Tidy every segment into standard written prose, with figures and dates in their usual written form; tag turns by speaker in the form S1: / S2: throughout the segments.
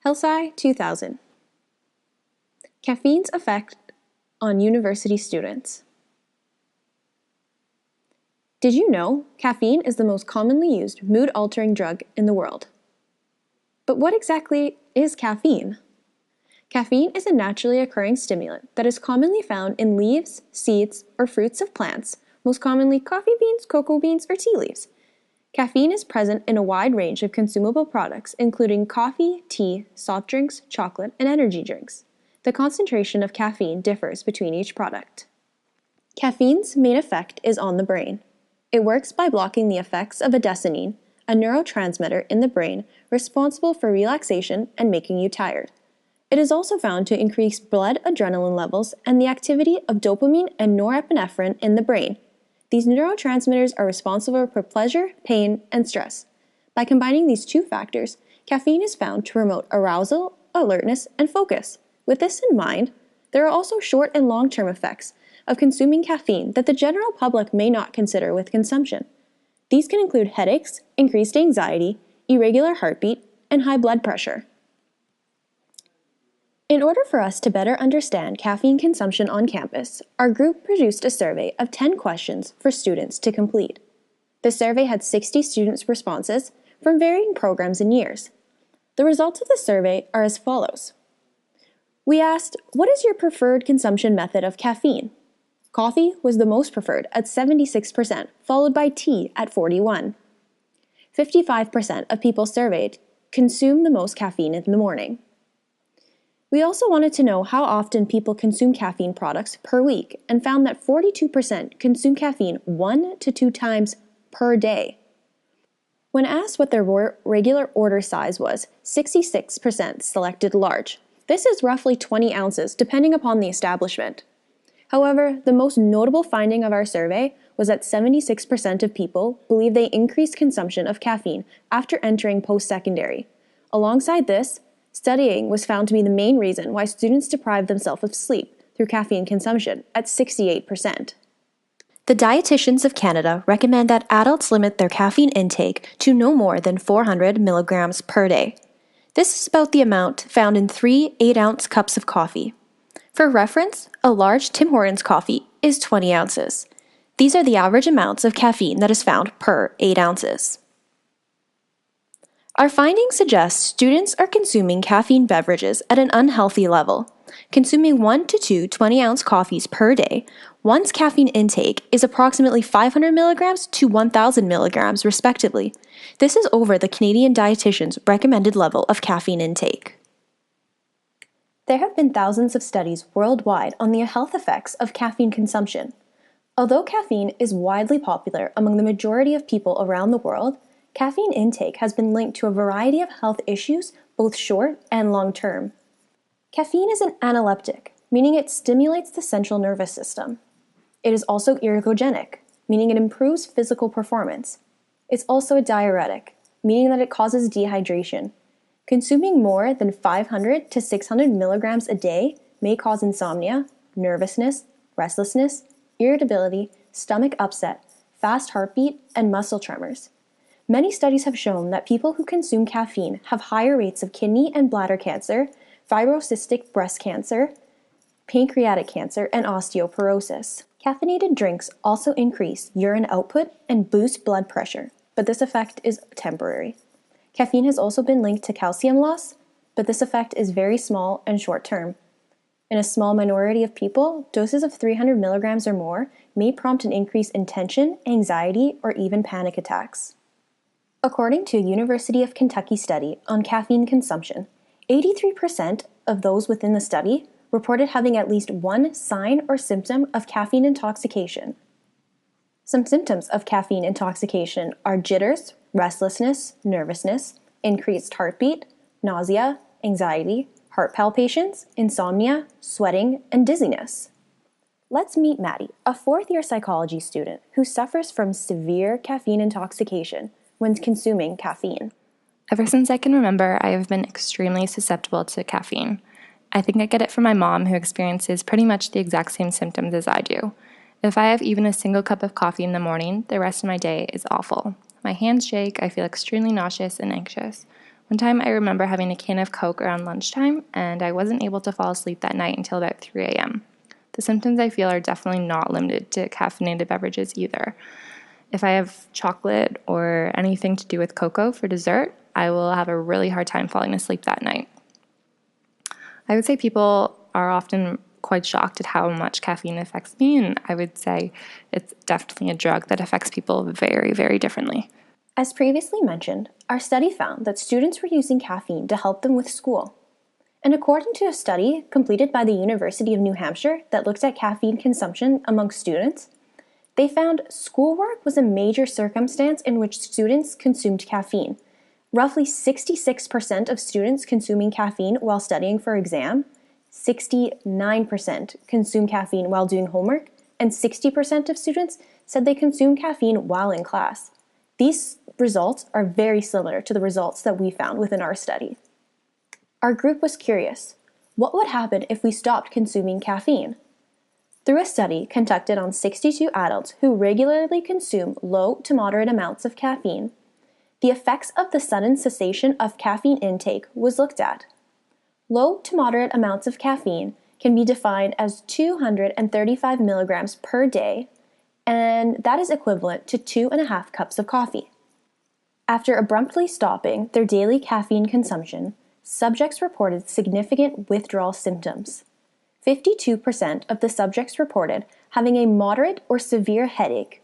S1: Helsai 2000. Caffeine's effect on university students. Did you know caffeine is the most commonly used mood-altering drug in the world? But what exactly is caffeine? Caffeine is a naturally occurring stimulant that is commonly found in leaves, seeds, or fruits of plants, most commonly coffee beans, cocoa beans, or tea leaves. Caffeine is present in a wide range of consumable products, including coffee, tea, soft drinks, chocolate, and energy drinks. The concentration of caffeine differs between each product. Caffeine's main effect is on the brain. It works by blocking the effects of adenosine, a neurotransmitter in the brain responsible for relaxation and making you tired. It is also found to increase blood adrenaline levels and the activity of dopamine and norepinephrine in the brain. These neurotransmitters are responsible for pleasure, pain, and stress. By combining these two factors, caffeine is found to promote arousal, alertness, and focus. With this in mind, there are also short and long-term effects of consuming caffeine that the general public may not consider with consumption. These can include headaches, increased anxiety, irregular heartbeat, and high blood pressure. In order for us to better understand caffeine consumption on campus, our group produced a survey of 10 questions for students to complete. The survey had 60 students' responses from varying programs and years. The results of the survey are as follows. We asked, what is your preferred consumption method of caffeine? Coffee was the most preferred at 76%, followed by tea at 41%. 55% of people surveyed consume the most caffeine in the morning. We also wanted to know how often people consume caffeine products per week and found that 42% consume caffeine 1 to 2 times per day. When asked what their regular order size was, 66% selected large. This is roughly 20 ounces, depending upon the establishment. However, the most notable finding of our survey was that 76% of people believe they increased consumption of caffeine after entering post-secondary. Alongside this, studying was found to be the main reason why students deprive themselves of sleep through caffeine consumption at 68%. The dietitians of Canada recommend that adults limit their caffeine intake to no more than 400 milligrams per day. This is about the amount found in 3 8-ounce cups of coffee. For reference, a large Tim Hortons coffee is 20 ounces. These are the average amounts of caffeine that is found per 8 ounces. Our findings suggest students are consuming caffeine beverages at an unhealthy level. Consuming 1 to 2 20-ounce coffees per day, one's caffeine intake is approximately 500 milligrams to 1,000 milligrams respectively. This is over the Canadian dietitian's recommended level of caffeine intake. There have been thousands of studies worldwide on the health effects of caffeine consumption. Although caffeine is widely popular among the majority of people around the world, caffeine intake has been linked to a variety of health issues, both short and long term. Caffeine is an analeptic, meaning it stimulates the central nervous system. It is also ergogenic, meaning it improves physical performance. It's also a diuretic, meaning that it causes dehydration. Consuming more than 500 to 600 milligrams a day may cause insomnia, nervousness, restlessness, irritability, stomach upset, fast heartbeat, and muscle tremors. Many studies have shown that people who consume caffeine have higher rates of kidney and bladder cancer, fibrocystic breast cancer, pancreatic cancer, and osteoporosis. Caffeinated drinks also increase urine output and boost blood pressure, but this effect is temporary. Caffeine has also been linked to calcium loss, but this effect is very small and short-term. In a small minority of people, doses of 300 milligrams or more may prompt an increase in tension, anxiety, or even panic attacks. According to a University of Kentucky study on caffeine consumption, 83% of those within the study reported having at least one sign or symptom of caffeine intoxication. Some symptoms of caffeine intoxication are jitters, restlessness, nervousness, increased heartbeat, nausea, anxiety, heart palpitations, insomnia, sweating, and dizziness. Let's meet Maddie, a fourth-year psychology student who suffers from severe caffeine intoxication when consuming caffeine.
S2: Ever since I can remember, I have been extremely susceptible to caffeine. I think I get it from my mom, who experiences pretty much the exact same symptoms as I do. If I have even a single cup of coffee in the morning, the rest of my day is awful. My hands shake, I feel extremely nauseous and anxious. One time I remember having a can of Coke around lunchtime, and I wasn't able to fall asleep that night until about 3 a.m. The symptoms I feel are definitely not limited to caffeinated beverages either. If I have chocolate or anything to do with cocoa for dessert, I will have a really hard time falling asleep that night. I would say people are often quite shocked at how much caffeine affects me, and I would say it's definitely a drug that affects people very, very differently.
S1: As previously mentioned, our study found that students were using caffeine to help them with school. And according to a study completed by the University of New Hampshire that looked at caffeine consumption among students, they found schoolwork was a major circumstance in which students consumed caffeine. Roughly 66% of students consuming caffeine while studying for exam, 69% consume caffeine while doing homework, and 60% of students said they consume caffeine while in class. These results are very similar to the results that we found within our study. Our group was curious, what would happen if we stopped consuming caffeine? Through a study conducted on 62 adults who regularly consume low to moderate amounts of caffeine, the effects of the sudden cessation of caffeine intake was looked at. Low to moderate amounts of caffeine can be defined as 235 milligrams per day, and that is equivalent to 2.5 cups of coffee. After abruptly stopping their daily caffeine consumption, subjects reported significant withdrawal symptoms. 52% of the subjects reported having a moderate or severe headache,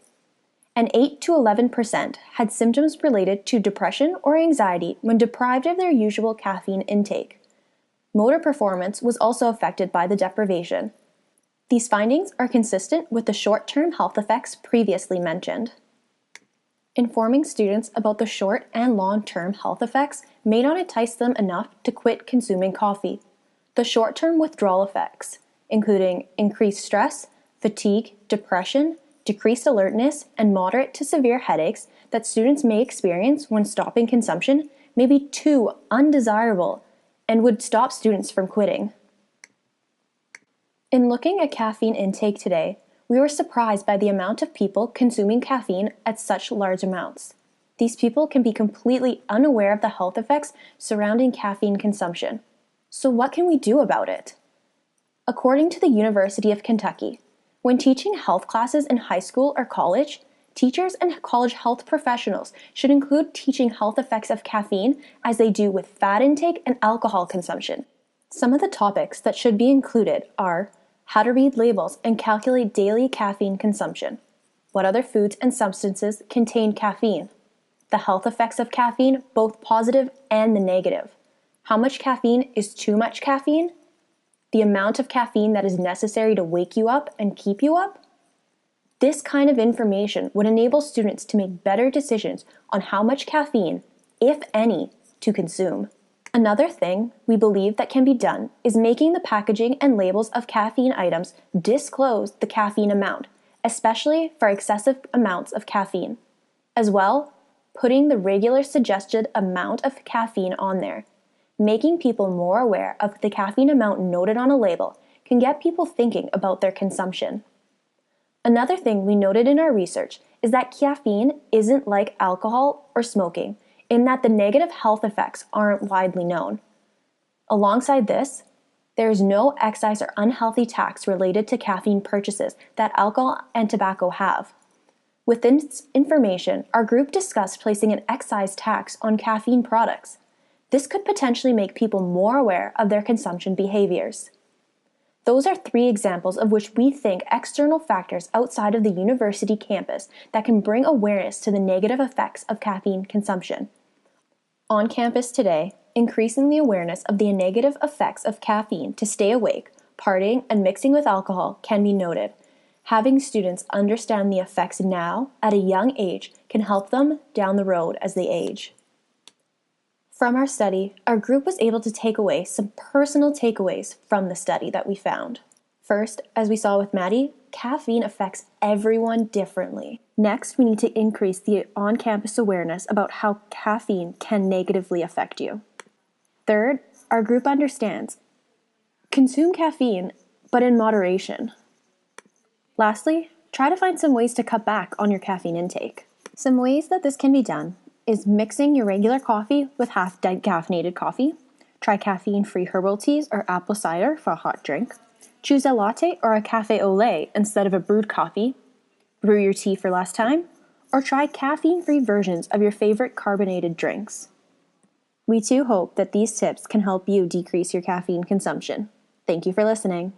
S1: and 8 to 11% had symptoms related to depression or anxiety when deprived of their usual caffeine intake. Motor performance was also affected by the deprivation. These findings are consistent with the short-term health effects previously mentioned. Informing students about the short and long-term health effects may not entice them enough to quit consuming coffee. The short-term withdrawal effects, including increased stress, fatigue, depression, decreased alertness, and moderate to severe headaches that students may experience when stopping consumption, may be too undesirable and would stop students from quitting. In looking at caffeine intake today, we were surprised by the amount of people consuming caffeine at such large amounts. These people can be completely unaware of the health effects surrounding caffeine consumption. So what can we do about it? According to the University of Kentucky, when teaching health classes in high school or college, teachers and college health professionals should include teaching health effects of caffeine as they do with fat intake and alcohol consumption. Some of the topics that should be included are how to read labels and calculate daily caffeine consumption, what other foods and substances contain caffeine, the health effects of caffeine, both positive and the negative, how much caffeine is too much caffeine, the amount of caffeine that is necessary to wake you up and keep you up. This kind of information would enable students to make better decisions on how much caffeine, if any, to consume. Another thing we believe that can be done is making the packaging and labels of caffeine items disclose the caffeine amount, especially for excessive amounts of caffeine. As well, putting the regular suggested amount of caffeine on there. Making people more aware of the caffeine amount noted on a label can get people thinking about their consumption. Another thing we noted in our research is that caffeine isn't like alcohol or smoking, in that the negative health effects aren't widely known. Alongside this, there is no excise or unhealthy tax related to caffeine purchases that alcohol and tobacco have. With this information, our group discussed placing an excise tax on caffeine products. This could potentially make people more aware of their consumption behaviors. Those are 3 examples of which we think external factors outside of the university campus that can bring awareness to the negative effects of caffeine consumption. On campus today, increasing the awareness of the negative effects of caffeine to stay awake, partying, and mixing with alcohol can be noted. Having students understand the effects now at a young age can help them down the road as they age. From our study, our group was able to take away some personal takeaways from the study that we found. First, as we saw with Maddie, caffeine affects everyone differently. Next, we need to increase the on-campus awareness about how caffeine can negatively affect you. Third, our group understands. Consume caffeine, but in moderation. Lastly, try to find some ways to cut back on your caffeine intake. Some ways that this can be done Is mixing your regular coffee with half decaffeinated coffee. Try caffeine-free herbal teas or apple cider for a hot drink. Choose a latte or a cafe au lait instead of a brewed coffee. Brew your tea for less time. Or try caffeine-free versions of your favorite carbonated drinks. We too hope that these tips can help you decrease your caffeine consumption. Thank you for listening.